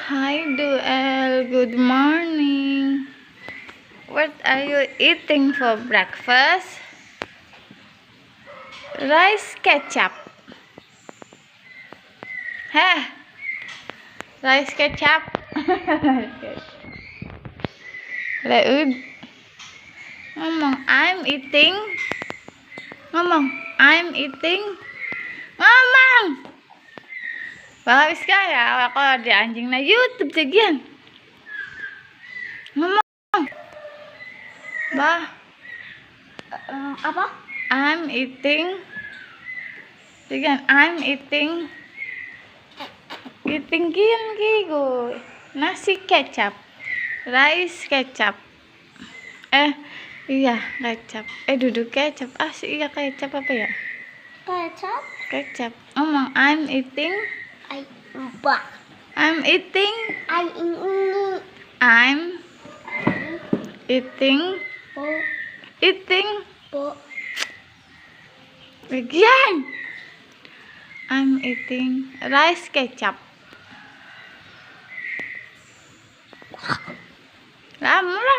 Hi Duel, good morning. What are you eating for breakfast? Rice ketchup. Heh, rice ketchup. Leud. Ngomong, I'm eating. Ngomong, I'm eating. Ngomong. Habis kaya ako di anjing na YouTube segian. Ngomong. Bah. Apa? I'm eating. Segian, I'm eating. Eating kigo. Nasi kecap. Rice kecap. Iya, kecap. Duduk kecap. Iya kecap apa ya? Kecap? Kecap. Ngomong, I'm eating. Lupa. I'm eating. I'm eating. Eating. Bagian. I'm eating rice ketchup. Lama lah.